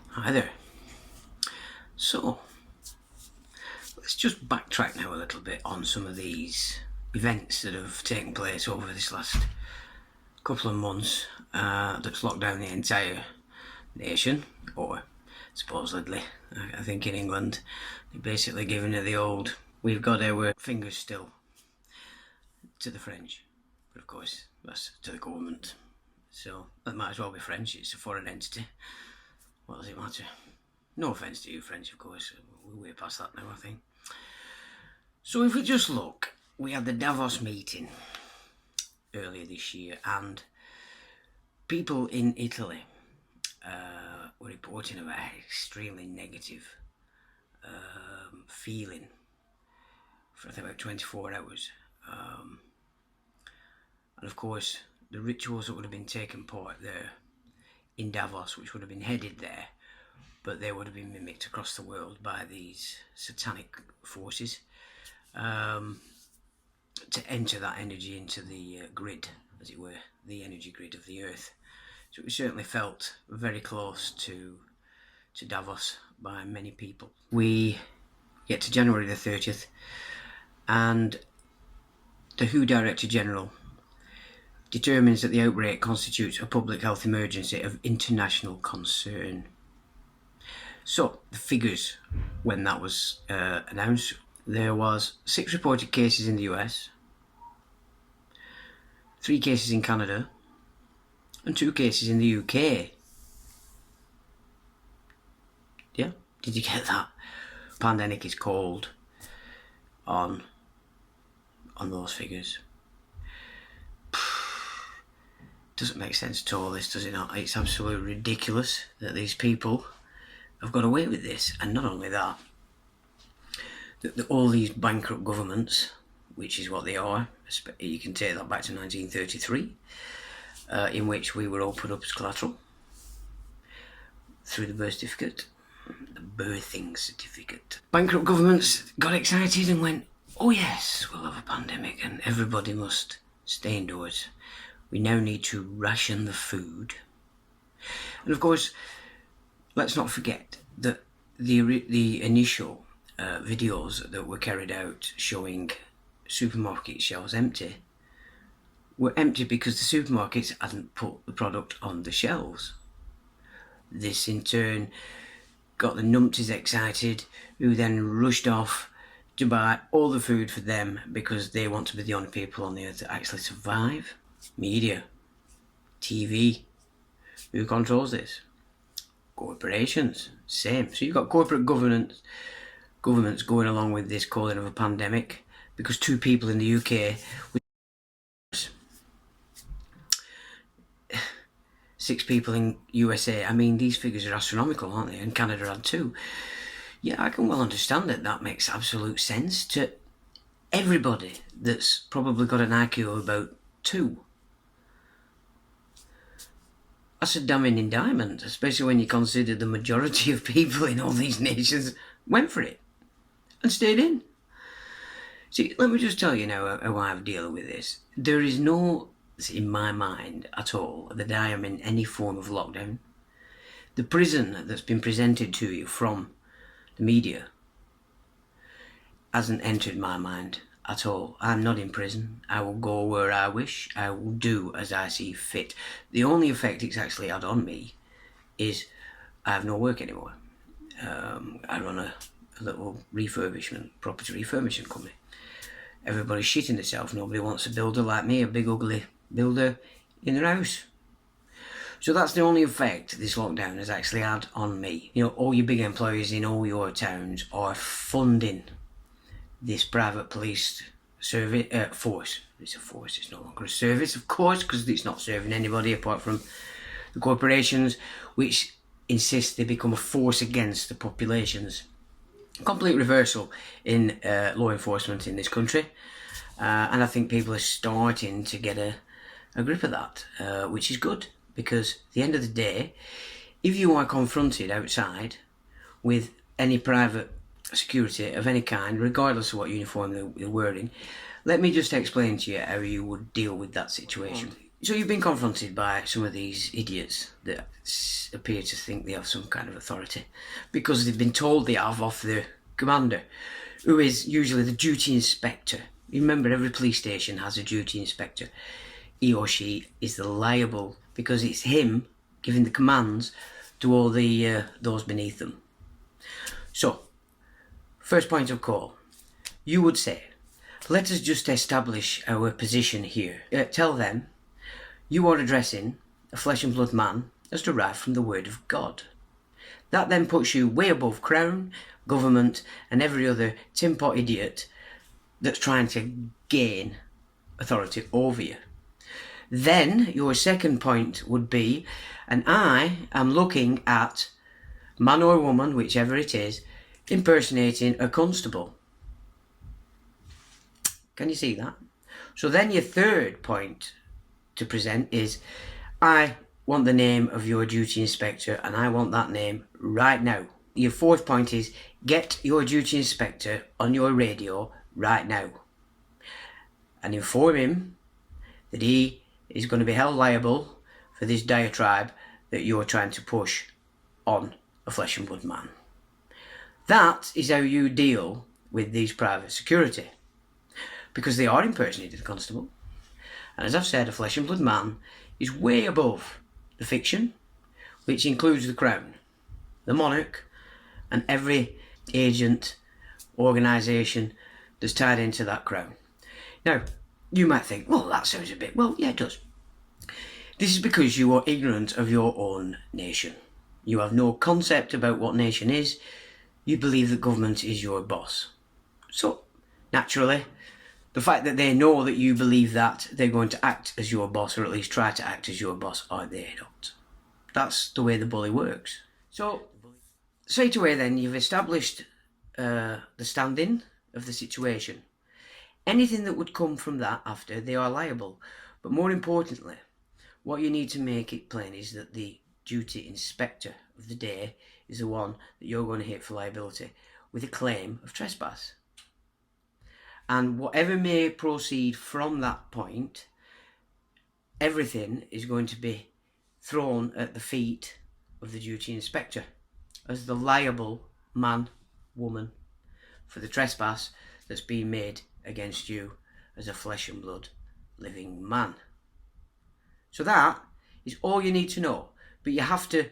Hi there. So, let's just backtrack now a little bit on some of these events that have taken place over this last couple of months that's locked down the entire nation, or supposedly, I think in England, they're basically giving it the old, we've got our fingers still to the French, but of course that's to the government, so that might as well be French, it's a foreign entity. What does it matter? No offence to you French, of course, we're way past that now, I think. So if we just look, we had the Davos meeting earlier this year, and people in Italy were reporting about extremely negative feeling for I think about 24 hours. And of course, the rituals that would have been taking part there in Davos, which would have been headed there, but they would have been mimicked across the world by these satanic forces to enter that energy into the grid, as it were, the energy grid of the earth. So we certainly felt very close to Davos by many people. We get to January the 30th, and the WHO Director General determines that the outbreak constitutes a public health emergency of international concern. So, the figures when that was announced, there was 6 reported cases in the US, 3 cases in Canada, and 2 cases in the UK. Yeah, did you get that? Pandemic is called on those figures. Doesn't make sense at all, this, does it not? It's absolutely ridiculous that these people have got away with this. And not only that, that all these bankrupt governments, which is what they are, you can take that back to 1933, in which we were all put up as collateral through the birth certificate, the birthing certificate. Bankrupt governments got excited and went, oh yes, we'll have a pandemic and everybody must stay indoors. We now need to ration the food. And of course, let's not forget that the initial videos that were carried out showing supermarket shelves empty were empty because the supermarkets hadn't put the product on the shelves. This in turn got the numpties excited, who then rushed off to buy all the food for them because they want to be the only people on the earth that actually survive. Media, TV, who controls this? Corporations, same. So you've got corporate governments going along with this calling of a pandemic because 2 people in the UK, 6 people in USA. I mean, these figures are astronomical, aren't they? And Canada had 2. Yeah, I can well understand that. That makes absolute sense to everybody that's probably got an IQ of about 2. That's a damning indictment, especially when you consider the majority of people in all these nations went for it and stayed in. See, let me just tell you now how I'm dealing with this. There is no, in my mind at all, that I am in any form of lockdown. The prison that's been presented to you from the media hasn't entered my mind at all. I'm not in prison. I will go where I wish. I will do as I see fit. The only effect it's actually had on me is I have no work anymore. I run a little property refurbishment company. Everybody's shitting themselves. Nobody wants a builder like me, a big ugly builder in their house. So that's the only effect this lockdown has actually had on me. You know, all your big employers in all your towns are funding this private police service force. It's a force, it's no longer a service, of course, because it's not serving anybody apart from the corporations, which insist they become a force against the populations. Complete reversal in law enforcement in this country, and I think people are starting to get a grip of that, which is good, because at the end of the day, if you are confronted outside with any private security of any kind, regardless of what uniform they're wearing, let me just explain to you how you would deal with that situation. So you've been confronted by some of these idiots that appear to think they have some kind of authority because they've been told they have off the commander, who is usually the duty inspector. You remember, every police station has a duty inspector. He or she is the liable because it's him giving the commands to all the those beneath them. So, first point of call, you would say, let us just establish our position here. Tell them you are addressing a flesh and blood man as derived from the word of God. That then puts you way above Crown, government and every other tin pot idiot that's trying to gain authority over you. Then your second point would be, and I am looking at man or woman, whichever it is, impersonating a constable. Can you see that? So then your third point to present is, I want the name of your duty inspector and I want that name right now. Your fourth point is, get your duty inspector on your radio right now and inform him that he is going to be held liable for this diatribe that you're trying to push on a flesh and blood man. That is how you deal with these private security, because they are impersonating the constable. And as I've said, a flesh and blood man is way above the fiction, which includes the Crown, the monarch, and every agent, organisation that's tied into that Crown. Now, you might think, well, that sounds a bit... Well, yeah, it does. This is because you are ignorant of your own nation. You have no concept about what nation is. You believe that government is your boss. So, naturally, the fact that they know that you believe that, they're going to act as your boss, or at least try to act as your boss, or they don't. That's the way the bully works. So, straight away then, you've established the standing of the situation. Anything that would come from that after, they are liable. But more importantly, what you need to make it plain is that the duty inspector of the day is the one that you're going to hit for liability with a claim of trespass. And whatever may proceed from that point, everything is going to be thrown at the feet of the duty inspector as the liable man, woman, for the trespass that's been made against you as a flesh and blood living man. So that is all you need to know, but you have to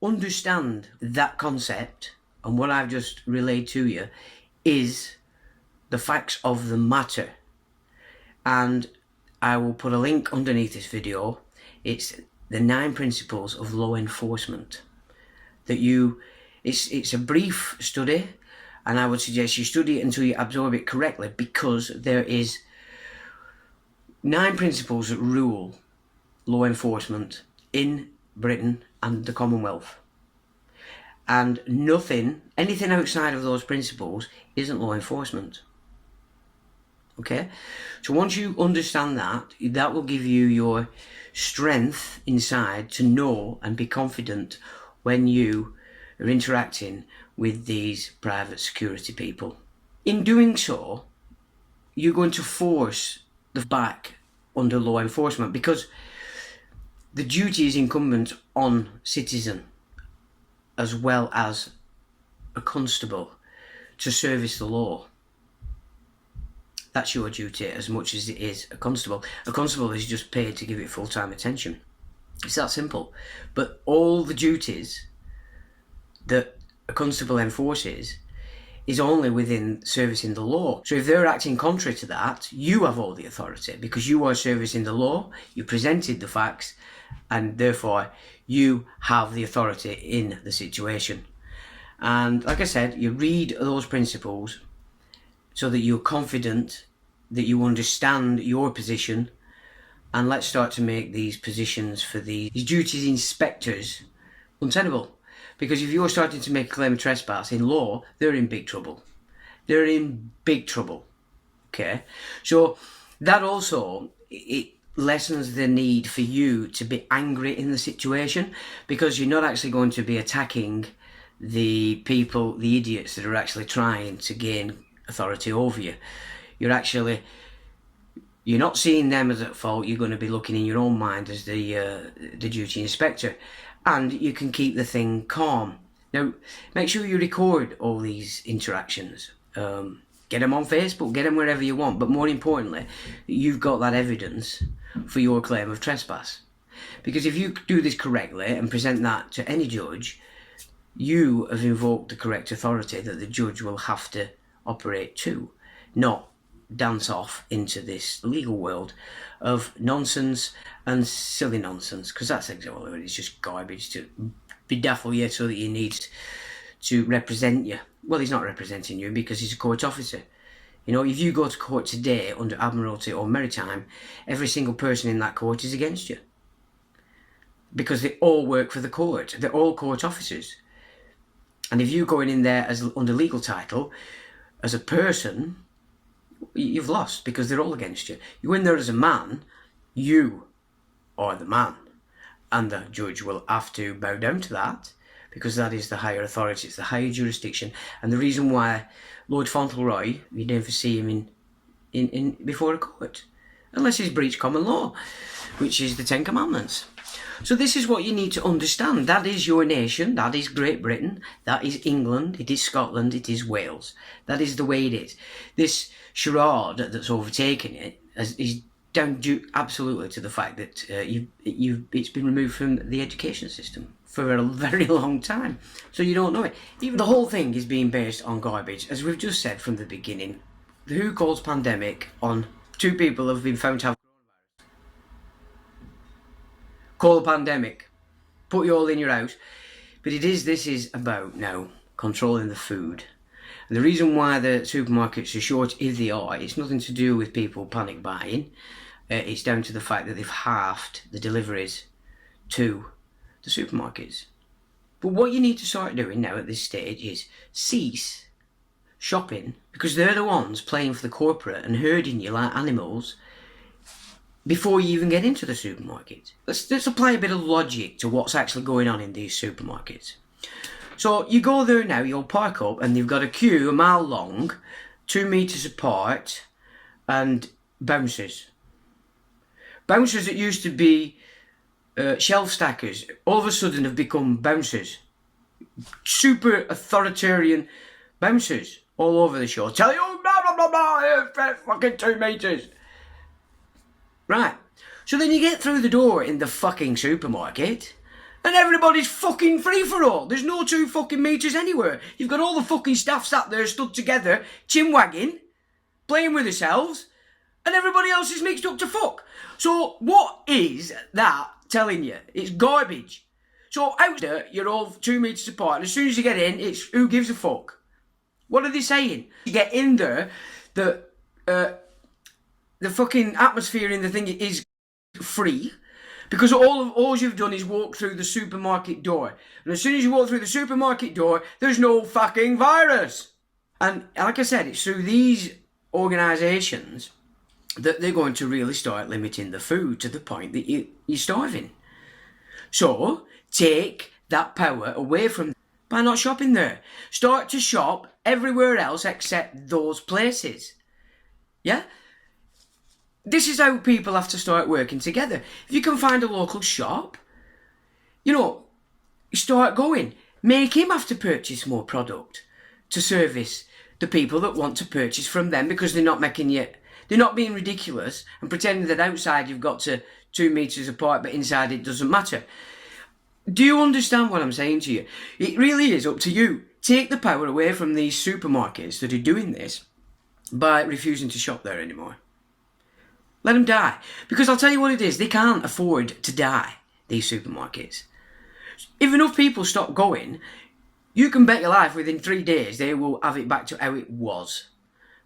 understand that concept, and what I've just relayed to you is the facts of the matter. And I will put a link underneath this video. It's the 9 principles of law enforcement that it's a brief study, and I would suggest you study it until you absorb it correctly, because there is 9 principles that rule law enforcement in Britain and the Commonwealth. And anything outside of those principles isn't law enforcement. Okay? So once you understand that, that will give you your strength inside to know and be confident when you are interacting with these private security people. In doing so, you're going to force the back under law enforcement, because the duty is incumbent on citizen as well as a constable to service the law. That's your duty as much as it is a constable. A constable is just paid to give it full-time attention. It's that simple. But all the duties that a constable enforces is only within servicing the law. So if they're acting contrary to that, you have all the authority because you are servicing the law, you presented the facts, and therefore you have the authority in the situation. And like I said, you read those principles so that you're confident, that you understand your position, and let's start to make these positions for these duties inspectors untenable. Because if you're starting to make a claim of trespass in law, they're in big trouble. They're in big trouble. Okay? So that also, it lessens the need for you to be angry in the situation, because you're not actually going to be attacking the people, the idiots that are actually trying to gain authority over you. You're not seeing them as at fault. You're going to be looking in your own mind as the duty inspector. And you can keep the thing calm. Now, make sure you record all these interactions. Get them on Facebook, get them wherever you want. But more importantly, you've got that evidence for your claim of trespass. Because if you do this correctly and present that to any judge, you have invoked the correct authority that the judge will have to operate to, not dance off into this legal world of nonsense and silly nonsense, because that's exactly what it is, just garbage to bedaffle you so that he needs to represent you. Well, he's not representing you because he's a court officer. You know, if you go to court today under Admiralty or Maritime, every single person in that court is against you. Because they all work for the court. They're all court officers. And if you're going in there as under legal title, as a person, you've lost because they're all against you. You go in there as a man, you are the man. And the judge will have to bow down to that because that is the higher authority, it's the higher jurisdiction. And the reason why Lord Fauntleroy, you never see him in before a court, unless he's breached common law, which is the Ten Commandments. So this is what you need to understand. That is your nation, that is Great Britain, that is England, it is Scotland, it is Wales. That is the way it is. This charade that's overtaken it is down due absolutely to the fact that it's been removed from the education system for a very long time. So you don't know it. Even the whole thing is being based on garbage. As we've just said from the beginning, the WHO calls pandemic on 2 people have been found to have call a pandemic, put you all in your house. But this is about now controlling the food. And the reason why the supermarkets are short, if they are, it's nothing to do with people panic buying. It's down to the fact that they've halved the deliveries to the supermarkets. But what you need to start doing now at this stage is cease shopping, because they're the ones playing for the corporate and herding you like animals before you even get into the supermarket. Let's apply a bit of logic to what's actually going on in these supermarkets. So you go there now, you'll park up, and they've got a queue a mile long, 2 meters apart, and bouncers. Bouncers that used to be shelf stackers, all of a sudden have become bouncers. Super authoritarian bouncers all over the show. Tell you, blah, blah, blah, blah, fucking 2 meters. Right, so then you get through the door in the fucking supermarket and everybody's fucking free for all. There's no 2 fucking meters anywhere. You've got all the fucking staff sat there stood together, chin wagging, playing with themselves, and everybody else is mixed up to fuck. So what is that telling you? It's garbage. So out there, you're all 2 meters apart, and as soon as you get in, it's who gives a fuck. What are they saying? You get in there, the fucking atmosphere in the thing is free, because all you've done is walk through the supermarket door. And as soon as you walk through the supermarket door, there's no fucking virus. And like I said, it's through these organisations that they're going to really start limiting the food to the point that you're starving. So take that power away from them by not shopping there. Start to shop everywhere else except those places. Yeah? This is how people have to start working together. If you can find a local shop, start going. Make him have to purchase more product to service the people that want to purchase from them, because they're not making you They're not being ridiculous and pretending that outside you've got to 2 metres apart, but inside it doesn't matter. Do you understand what I'm saying to you? It really is up to you. Take the power away from these supermarkets that are doing this by refusing to shop there anymore. Let them die. Because I'll tell you what it is, they can't afford to die, these supermarkets. If enough people stop going, you can bet your life within 3 days they will have it back to how it was.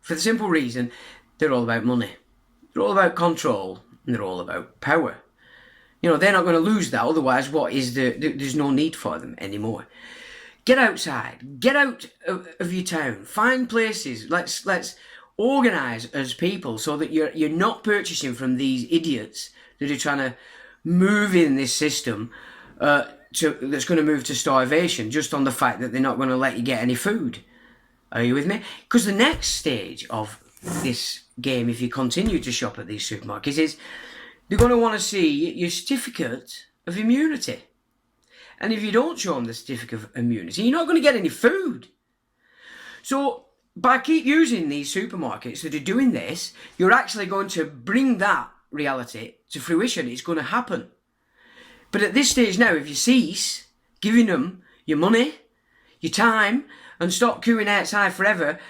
For the simple reason, they're all about money. They're all about control, and they're all about power. You know, they're not going to lose that, otherwise there's no need for them anymore. Get outside, get out of your town, find places, let's organise as people so that you're not purchasing from these idiots that are trying to move in this system that's going to move to starvation just on the fact that they're not going to let you get any food. Are you with me? Because the next stage of this game, if you continue to shop at these supermarkets, is they're going to want to see your certificate of immunity. And if you don't show them the certificate of immunity, you're not going to get any food. So by keep using these supermarkets that are doing this, you're actually going to bring that reality to fruition. It's going to happen. But at this stage now, if you cease giving them your money, your time, and stop queuing outside forever,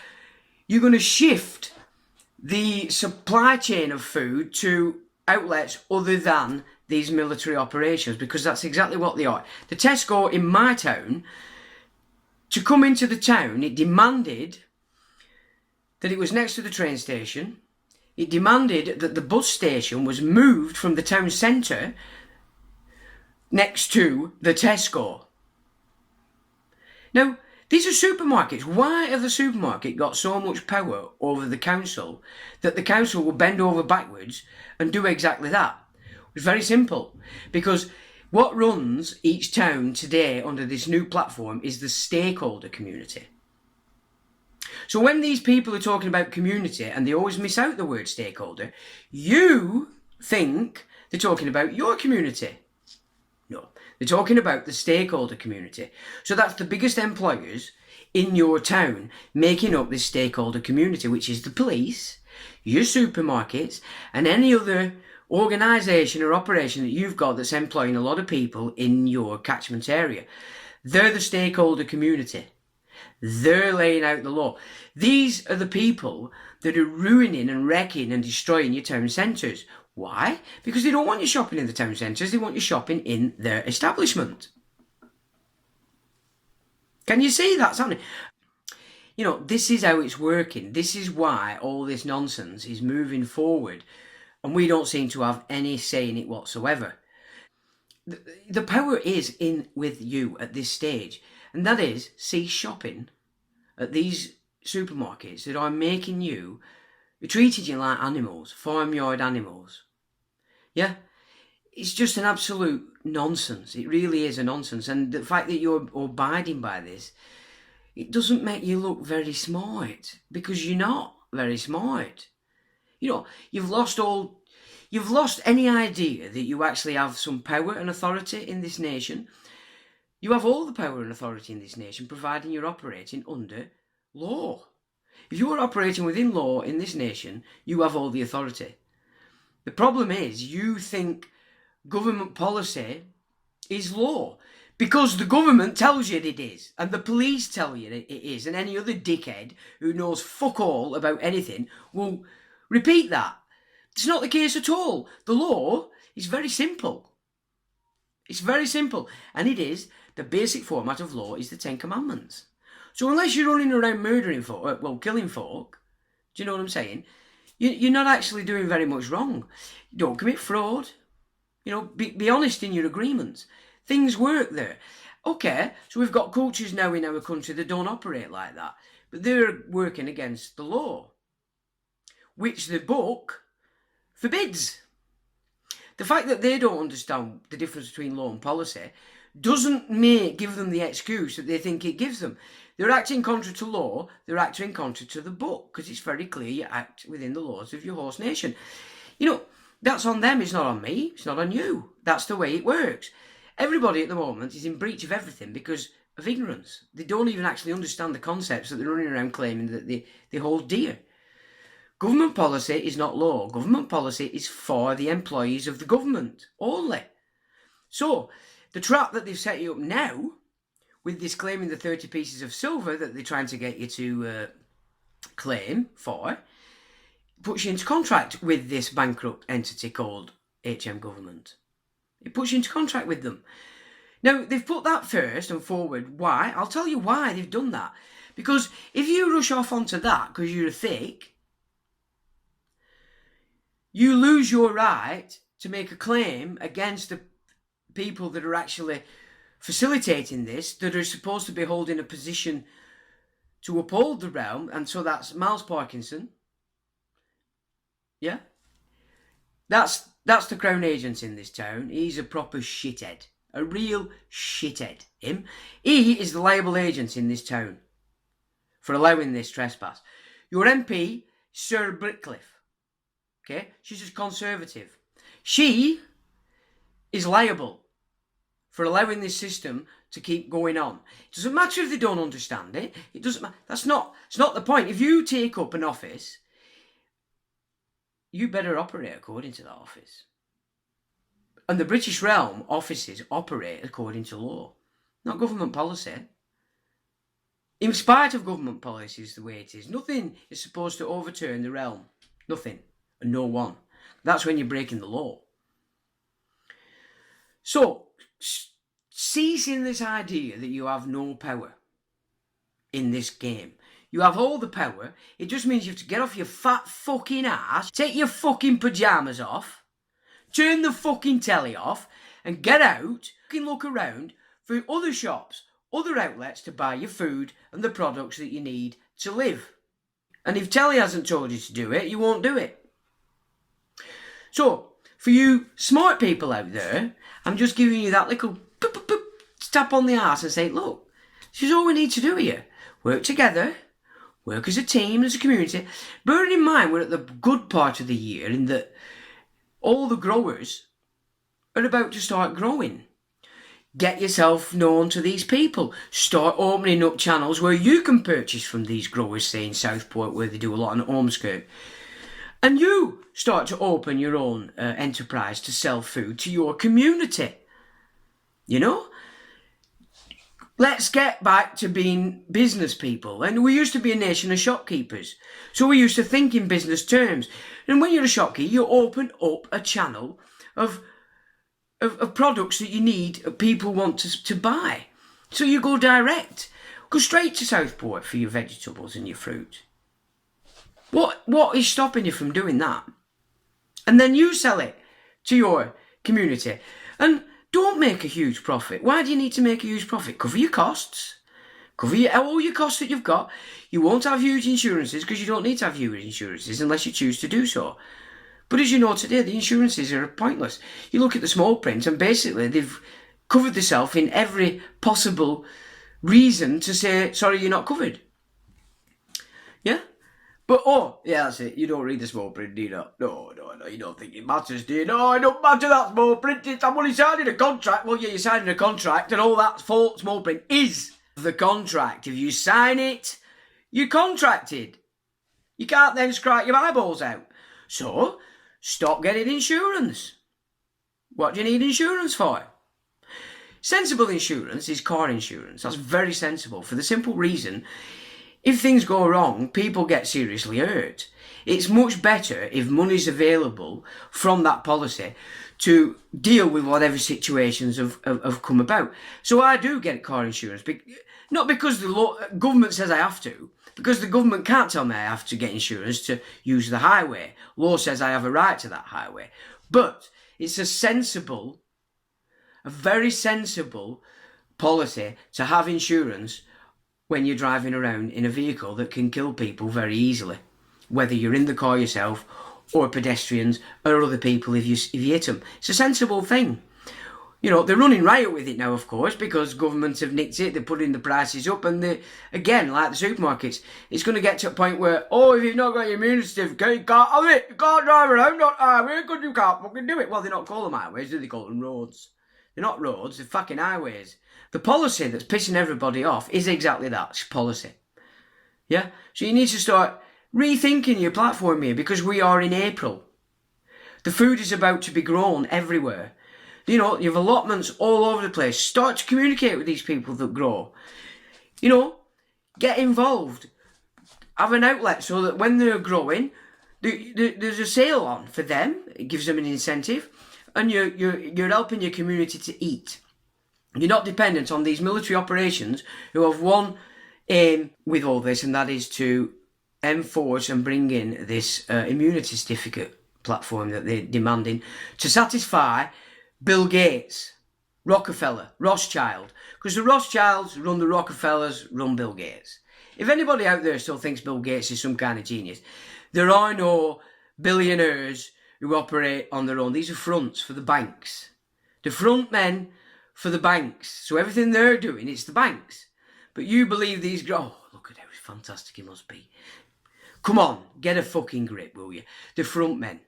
you're going to shift the supply chain of food to outlets other than these military operations, because that's exactly what they are. The Tesco in my town, to come into the town, it demanded that it was next to the train station. It demanded that the bus station was moved from the town centre next to the Tesco. Now, these are supermarkets. Why have the supermarket got so much power over the council that the council will bend over backwards and do exactly that? It's very simple. Because what runs each town today under this new platform is the stakeholder community. So when these people are talking about community, and they always miss out the word stakeholder, you think they're talking about your community. No, they're talking about the stakeholder community. So that's the biggest employers in your town making up this stakeholder community, which is the police, your supermarkets, and any other organisation or operation that you've got that's employing a lot of people in your catchment area. They're the stakeholder community. They're laying out the law. These are the people that are ruining and wrecking and destroying your town centres. Why? Because they don't want you shopping in the town centres, they want you shopping in their establishment. Can you see that's happening? You know, this is how it's working. This is why all this nonsense is moving forward, and we don't seem to have any say in it whatsoever. The power is in with you at this stage, and that is cease shopping at these supermarkets that are making you, treating you like animals, farmyard animals. Yeah? It's just an absolute nonsense. It really is a nonsense. And the fact that you're abiding by this, it doesn't make you look very smart, because you're not very smart. You know, you've lost any idea that you actually have some power and authority in this nation. You have all the power and authority in this nation, providing you're operating under law. If you are operating within law in this nation, you have all the authority. The problem is, you think government policy is law because the government tells you it is, and the police tell you it is, and any other dickhead who knows fuck all about anything will repeat that. It's not the case at all. The law is very simple. It's very simple, and it is the basic format of law is the Ten Commandments. So unless you're running around murdering folk, killing folk, do you know what I'm saying? You're not actually doing very much wrong. Don't commit fraud. You know, be honest in your agreements. Things work there. Okay, so we've got cultures now in our country that don't operate like that, but they're working against the law, which the book forbids. The fact that they don't understand the difference between law and policy doesn't give them the excuse that they think it gives them. They're acting contrary to law, they're acting contrary to the book, because it's very clear you act within the laws of your host nation. You know, that's on them, it's not on me, it's not on you. That's the way it works. Everybody at the moment is in breach of everything because of ignorance. They don't even actually understand the concepts that they're running around claiming that they hold dear. Government policy is not law. Government policy is for the employees of the government only. So, the trap that they've set you up now, with this claiming the 30 pieces of silver that they're trying to get you to claim for, puts you into contract with this bankrupt entity called HM Government. It puts you into contract with them. Now, they've put that first and forward. Why? I'll tell you why they've done that. Because if you rush off onto that because you're a thick, you lose your right to make a claim against the people that are actually facilitating this, that are supposed to be holding a position to uphold the realm. And so that's Miles Parkinson. Yeah? That's the Crown Agent in this town. He's a proper shithead. A real shithead. Him. He is the liable agent in this town for allowing this trespass. Your MP, Sir Brickcliffe. Okay? She's a Conservative. She is liable for allowing this system to keep going on. It doesn't matter if they don't understand it. It doesn't matter. It's not the point. If you take up an office, you better operate according to that office. And the British realm offices operate according to law, not government policy. In spite of government policies the way it is, nothing is supposed to overturn the realm. Nothing. And no one. That's when you're breaking the law. So, ceasing this idea that you have no power in this game. You have all the power. It just means you have to get off your fat fucking ass, take your fucking pyjamas off, turn the fucking telly off, and get out, fucking look around for other shops, other outlets to buy your food and the products that you need to live. And if telly hasn't told you to do it, you won't do it. So, for you smart people out there, I'm just giving you that little boop, boop, boop, tap on the arse and say, look, this is all we need to do here. Work together, work as a team, as a community. Bearing in mind, we're at the good part of the year in that all the growers are about to start growing. Get yourself known to these people. Start opening up channels where you can purchase from these growers, say in Southport, where they do a lot on Ormskirk. And you start to open your own enterprise to sell food to your community. You know? Let's get back to being business people. And we used to be a nation of shopkeepers. So we used to think in business terms. And when you're a shopkeeper, you open up a channel of products that you need, people want to buy. So you go direct. Go straight to Southport for your vegetables and your fruit. What is stopping you from doing that? And then you sell it to your community. And don't make a huge profit. Why do you need to make a huge profit? Cover your costs. Cover all your costs that you've got. You won't have huge insurances because you don't need to have huge insurances unless you choose to do so. But as you know today, the insurances are pointless. You look at the small print and basically they've covered themselves in every possible reason to say, sorry, you're not covered. Yeah? But, yeah, that's it. You don't read the small print, do you not? No, you don't think it matters, do you? No, it don't matter that small print. I'm only signing a contract. Well, yeah, you're signing a contract and all that small print is the contract. If you sign it, you're contracted. You can't then scratch your eyeballs out. So, stop getting insurance. What do you need insurance for? Sensible insurance is car insurance. That's very sensible for the simple reason, if things go wrong, people get seriously hurt. It's much better if money's available from that policy to deal with whatever situations have come about. So I do get car insurance, not because the government says I have to, because the government can't tell me I have to get insurance to use the highway. Law says I have a right to that highway. But it's a very sensible policy to have insurance when you're driving around in a vehicle that can kill people very easily, whether you're in the car yourself or pedestrians or other people if you hit them. It's a sensible thing. You know, they're running riot with it now, of course, because governments have nicked it, they're putting the prices up, and again, like the supermarkets, it's going to get to a point where, if you've not got your immunity certificate, you can't have it, you can't drive around on highways because you can't fucking do it. Well, they're not call them highways, do they? Call them roads. They're not roads, they're fucking highways. The policy that's pissing everybody off is exactly that, it's policy. Yeah? So you need to start rethinking your platform here, because we are in April. The food is about to be grown everywhere. You know, you have allotments all over the place. Start to communicate with these people that grow. You know, get involved. Have an outlet so that when they're growing, there's a sale on for them. It gives them an incentive, and you're helping your community to eat. You're not dependent on these military operations who have one aim with all this, and that is to enforce and bring in this immunity certificate platform that they're demanding to satisfy Bill Gates, Rockefeller, Rothschild. Because the Rothschilds run the Rockefellers, run Bill Gates. If anybody out there still thinks Bill Gates is some kind of genius, there are no billionaires who operate on their own. These are fronts for the banks. The front men for the banks. So everything they're doing, it's the banks. But you believe these... Oh, look at how fantastic he must be. Come on, get a fucking grip, will you? The front men.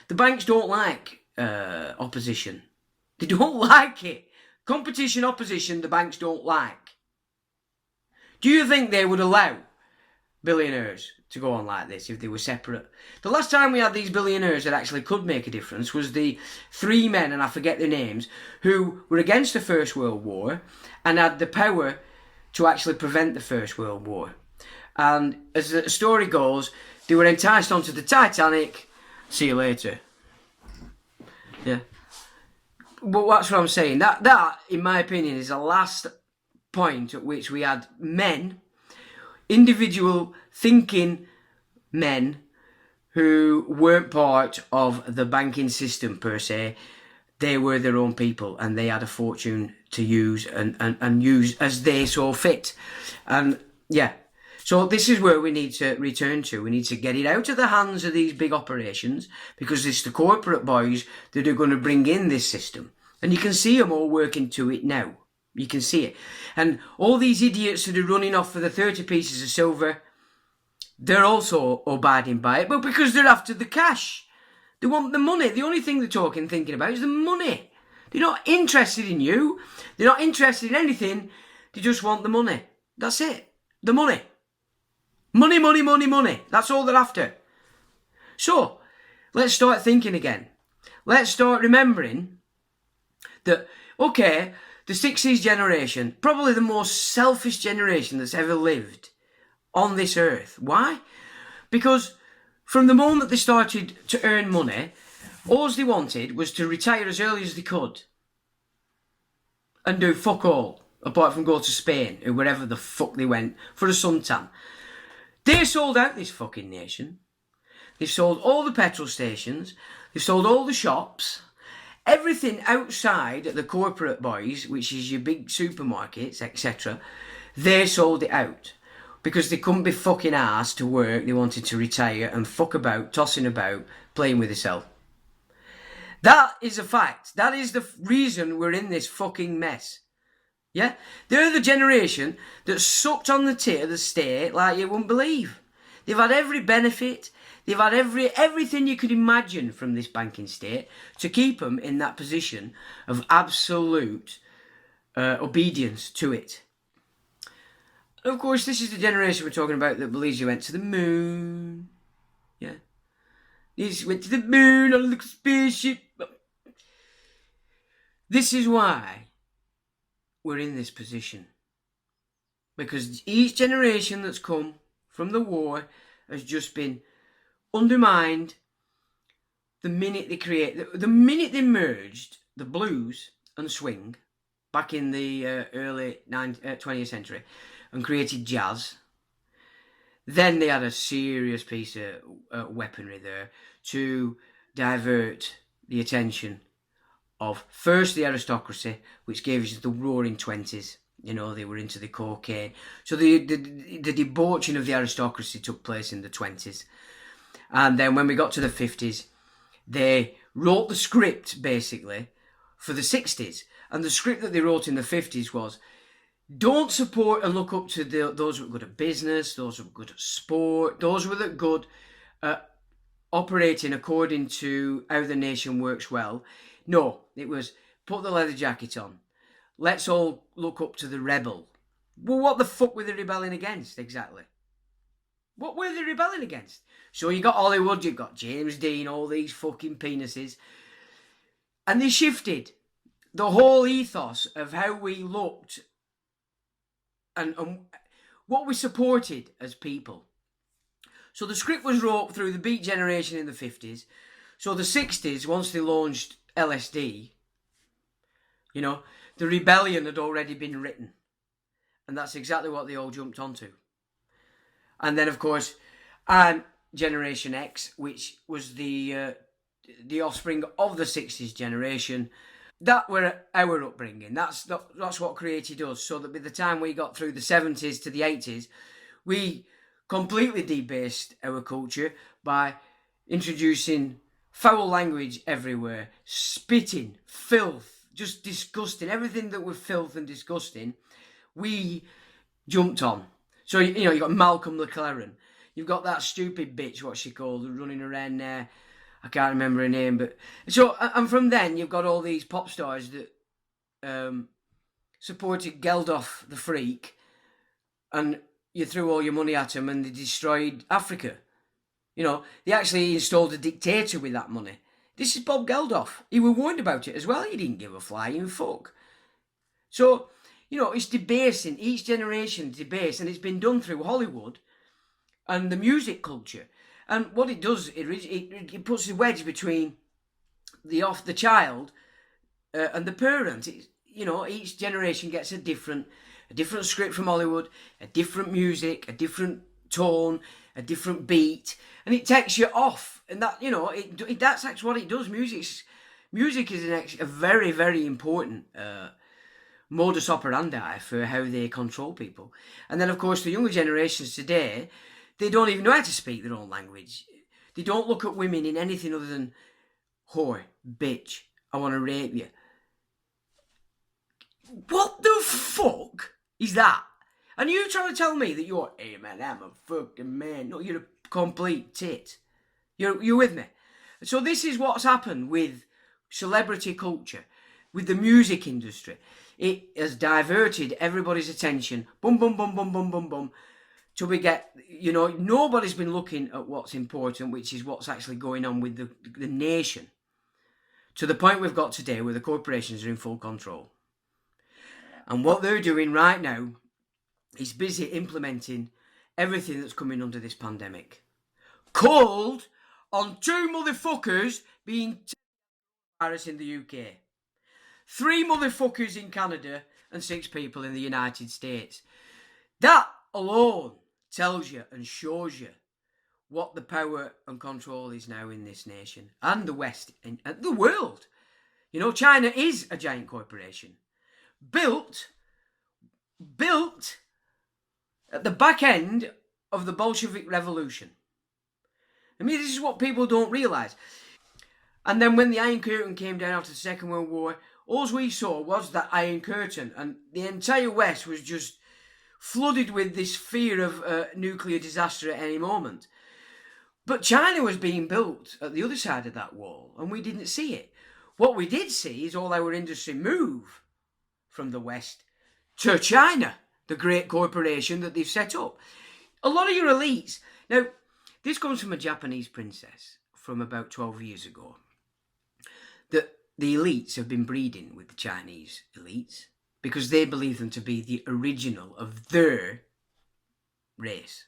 The banks don't like opposition. They don't like it. Competition, opposition, the banks don't like. Do you think they would allow billionaires to go on like this if they were separate? The last time we had these billionaires that actually could make a difference was the three men, and I forget their names, who were against the First World War and had the power to actually prevent the First World War. And as the story goes, they were enticed onto the Titanic. See you later. Yeah. But that's what I'm saying. That, in my opinion, is the last point at which we had men, individual thinking men, who weren't part of the banking system per se. They were their own people, and they had a fortune to use and use as they saw fit. And yeah. So this is where we need to return to. We need to get it out of the hands of these big operations, because it's the corporate boys that are going to bring in this system. And you can see them all working to it now. You can see it. And all these idiots that are running off for the 30 pieces of silver, they're also abiding by it, but because they're after the cash. They want the money. The only thing they're thinking about is the money. They're not interested in you. They're not interested in anything. They just want the money. That's it. The money. Money, money, money, money. That's all they're after. So, let's start thinking again. Let's start remembering that, okay, the 60s generation, probably the most selfish generation that's ever lived on this earth. Why? Because from the moment they started to earn money, all they wanted was to retire as early as they could and do fuck all, apart from go to Spain or wherever the fuck they went for a suntan. They sold out this fucking nation. They've sold all the petrol stations. They've sold all the shops. Everything outside the corporate boys, which is your big supermarkets, etc., they sold it out. Because they couldn't be fucking arsed to work. They wanted to retire and fuck about, tossing about, playing with themselves. That is a fact. That is the reason we're in this fucking mess. Yeah? They're the generation that sucked on the tit of the state like you wouldn't believe. They've had every benefit. They've had everything you could imagine from this banking state to keep them in that position of absolute obedience to it. And of course, this is the generation we're talking about that believes you went to the moon. Yeah. You went to the moon on a little spaceship. This is why we're in this position, because each generation that's come from the war has just been undermined the minute the minute they merged the blues and swing back in the early 20th century and created jazz. Then they had a serious piece of weaponry there to divert the attention of first the aristocracy, which gave us the roaring 20s. You know, they were into the cocaine. So the debauching of the aristocracy took place in the 20s. And then when we got to the 50s, they wrote the script, basically, for the 60s. And the script that they wrote in the 50s was, don't support and look up to those who are good at business, those who are good at sport, those who are good at operating according to how the nation works well. No, it was put the leather jacket on. Let's all look up to the rebel. Well, what the fuck were they rebelling against, exactly? What were they rebelling against? So you got Hollywood, you got James Dean, all these fucking penises. And they shifted the whole ethos of how we looked and what we supported as people. So the script was wrote through the Beat generation in the 50s. So the 60s, once they launched LSD, you know, the rebellion had already been written. And that's exactly what they all jumped onto. And then, of course, Generation X, which was the offspring of the 60s generation, that were our upbringing. That's what created us. So that by the time we got through the 70s to the 80s, we completely debased our culture by introducing foul language everywhere, spitting, filth, just disgusting. Everything that was filth and disgusting, we jumped on. So, you know, you've got Malcolm McLaren. You've got that stupid bitch, what's she called, running around there. I can't remember her name. But so, and from then, you've got all these pop stars that supported Geldof the Freak, and you threw all your money at them and they destroyed Africa. You know, they actually installed a dictator with that money. This is Bob Geldof. He was warned about it as well. He didn't give a flying fuck. So, you know, it's debasing. Each generation debase, and it's been done through Hollywood and the music culture. And what it does, it puts a wedge between the child and the parent. You know, each generation gets a different script from Hollywood, a different music, a different tone, a different beat, and it takes you off. And that, you know, that's actually what it does. Music is a very, very important modus operandi for how they control people. And then, of course, the younger generations today, they don't even know how to speak their own language. They don't look at women in anything other than whore, bitch, I want to rape you. What the fuck is that? And you trying to tell me that you're, hey man, I'm a fucking man. No, you're a complete tit. You're with me? So this is what's happened with celebrity culture, with the music industry. It has diverted everybody's attention. Boom, boom, boom, boom, boom, boom, boom. Till we get, you know, nobody's been looking at what's important, which is what's actually going on with the nation. To the point we've got today where the corporations are in full control. And what they're doing right now is busy implementing everything that's coming under this pandemic. Called on 2 motherfuckers being virus in the UK. 3 motherfuckers in Canada and 6 people in the United States. That alone tells you and shows you what the power and control is now in this nation and the West and the world. You know, China is a giant corporation. Built at the back end of the Bolshevik Revolution. I mean, this is what people don't realise. And then when the Iron Curtain came down after the Second World War, all we saw was that Iron Curtain, and the entire West was just flooded with this fear of nuclear disaster at any moment. But China was being built at the other side of that wall, and we didn't see it. What we did see is all our industry move from the West to China, the great corporation that they've set up. A lot of your elites... Now, this comes from a Japanese princess from about 12 years ago. That the elites have been breeding with the Chinese elites because they believe them to be the original of their race.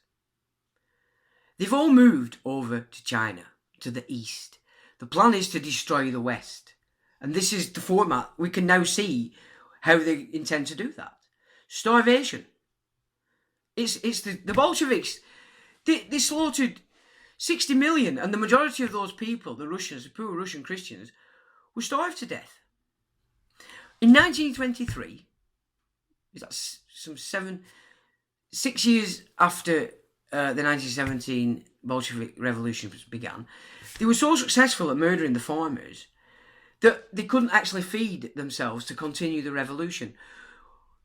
They've all moved over to China, to the east. The plan is to destroy the West. And this is the format. We can now see how they intend to do that. Starvation. It's the Bolsheviks. They slaughtered 60 million, and the majority of those people, the Russians, the poor Russian Christians, were starved to death. In 1923, that's some 6 years after the 1917 Bolshevik Revolution began, they were so successful at murdering the farmers that they couldn't actually feed themselves to continue the revolution.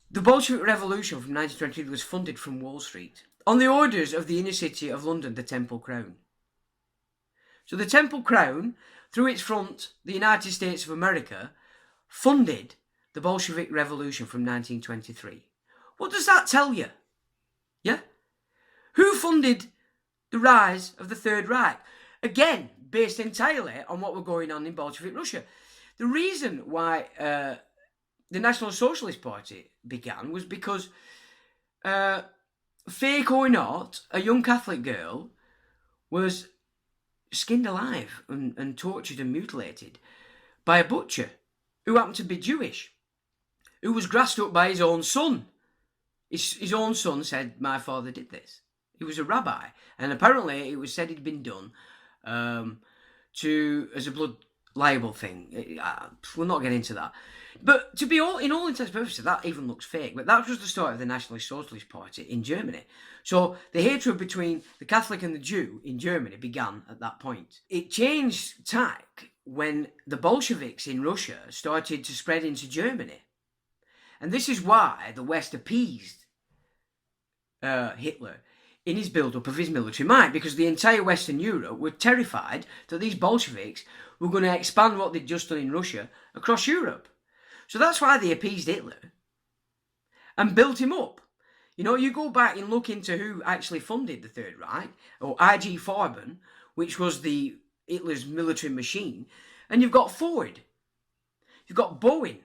The Bolshevik Revolution from 1923 was funded from Wall Street on the orders of the inner city of London, the Temple Crown. So the Temple Crown, through its front, the United States of America, funded the Bolshevik Revolution from 1923. What does that tell you? Yeah? Who funded the rise of the Third Reich. Again, based entirely on what was going on in Bolshevik Russia. The reason why the National Socialist Party began was because, fake or not, a young Catholic girl was skinned alive and tortured and mutilated by a butcher who happened to be Jewish, who was grassed up by his own son. His own son said, "My father did this." He was a rabbi, and apparently it was said he'd been done as a blood libel thing. We'll not get into that. But in all intents and purposes, that even looks fake. But that was the start of the Nationalist Socialist Party in Germany. So the hatred between the Catholic and the Jew in Germany began at that point. It changed tack when the Bolsheviks in Russia started to spread into Germany. And this is why the West appeased Hitler in his build-up of his military might, because the entire Western Europe were terrified that these Bolsheviks were going to expand what they'd just done in Russia across Europe. So that's why they appeased Hitler and built him up. You know, you go back and look into who actually funded the Third Reich, or IG Farben, which was Hitler's military machine, and you've got Ford, you've got Boeing,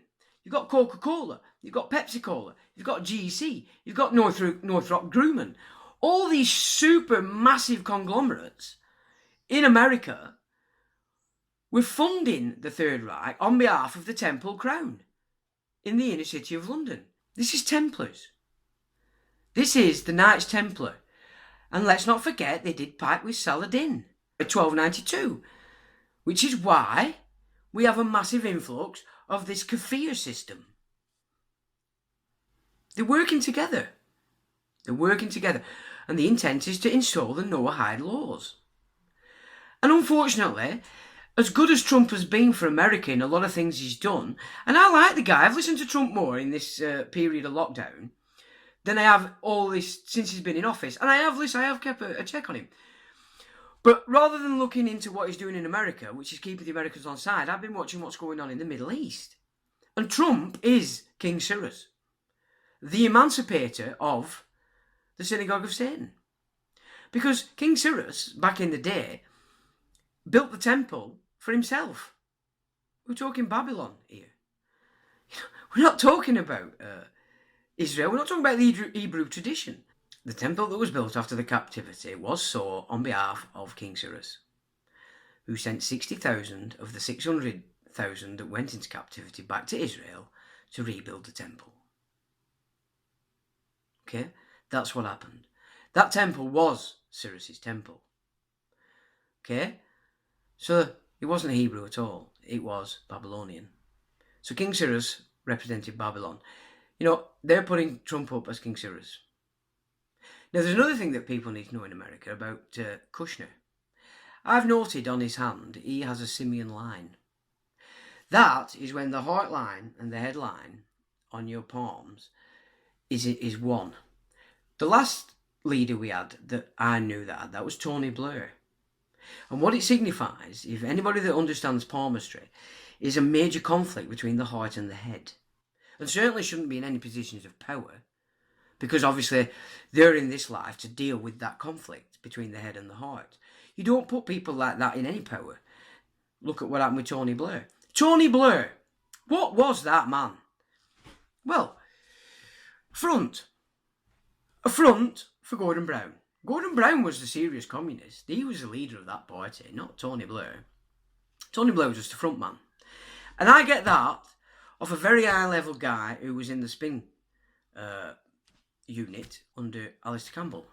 you've got Coca-Cola, you've got Pepsi-Cola, you've got GEC, you've got Northrop Grumman. All these super massive conglomerates in America were funding the Third Reich on behalf of the Temple Crown in the inner city of London. This is Templars. This is the Knights Templar. And let's not forget they did pact with Saladin in 1292, which is why we have a massive influx of this kafir system. They're working together. They're working together. And the intent is to install the Noahide laws. And unfortunately, as good as Trump has been for America in a lot of things he's done, and I like the guy, I've listened to Trump more in this period of lockdown than I have all this since he's been in office. And I have kept a check on him. But rather than looking into what he's doing in America, which is keeping the Americans on side, I've been watching what's going on in the Middle East. And Trump is King Cyrus, the emancipator of the synagogue of Satan. Because King Cyrus, back in the day, built the temple for himself. We're talking Babylon here. We're not talking about Israel. We're not talking about the Hebrew tradition. The temple that was built after the captivity was so on behalf of King Cyrus, who sent 60,000 of the 600,000 that went into captivity back to Israel to rebuild the temple. Okay? That's what happened. That temple was Cyrus's temple. Okay? So it wasn't Hebrew at all. It was Babylonian. So King Cyrus represented Babylon. You know, they're putting Trump up as King Cyrus. Now, there's another thing that people need to know in America about Kushner. I've noted on his hand, he has a simian line. That is when the heart line and the head line on your palms is one. The last leader we had that I knew that was Tony Blair. And what it signifies, if anybody that understands palmistry, is a major conflict between the heart and the head. And certainly shouldn't be in any positions of power, because obviously they're in this life to deal with that conflict between the head and the heart. You don't put people like that in any power. Look at what happened with Tony Blair. Tony Blair, what was that man? Well, a front for Gordon Brown. Gordon Brown was the serious communist. He was the leader of that party, not Tony Blair. Tony Blair was just a front man. And I get that off a very high level guy who was in the spin unit under Alistair Campbell.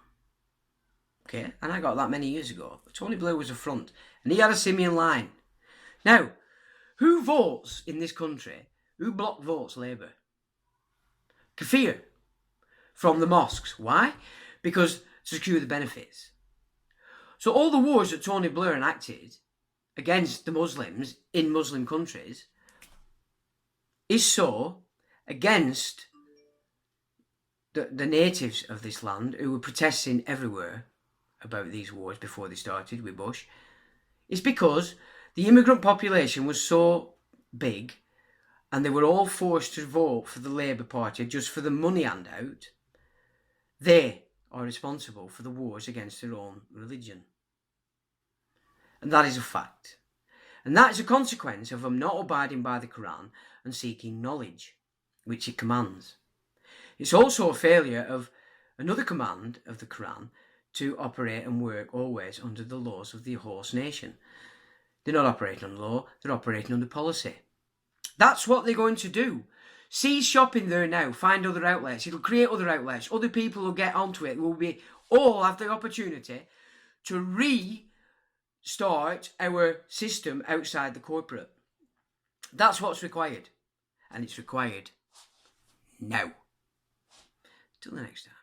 Okay, and I got that many years ago. Tony Blair was a front, and he had a simian line. Now, who votes in this country? Who block votes Labour? Kafir from the mosques. Why? Because to secure the benefits. So all the wars that Tony Blair enacted against the Muslims in Muslim countries is so against the natives of this land who were protesting everywhere about these wars before they started with Bush. It's because the immigrant population was so big and they were all forced to vote for the Labour Party just for the money handout. They are responsible for the wars against their own religion. And that is a fact. And that is a consequence of them not abiding by the Quran and seeking knowledge, which it commands. It's also a failure of another command of the Quran to operate and work always under the laws of the horse nation. They're not operating under law, they're operating under policy. That's what they're going to do. Cease shopping there now, find other outlets. It'll create other outlets. Other people will get onto it. Will be all have the opportunity to restart our system outside the corporate. That's what's required. And it's required now. Till the next time.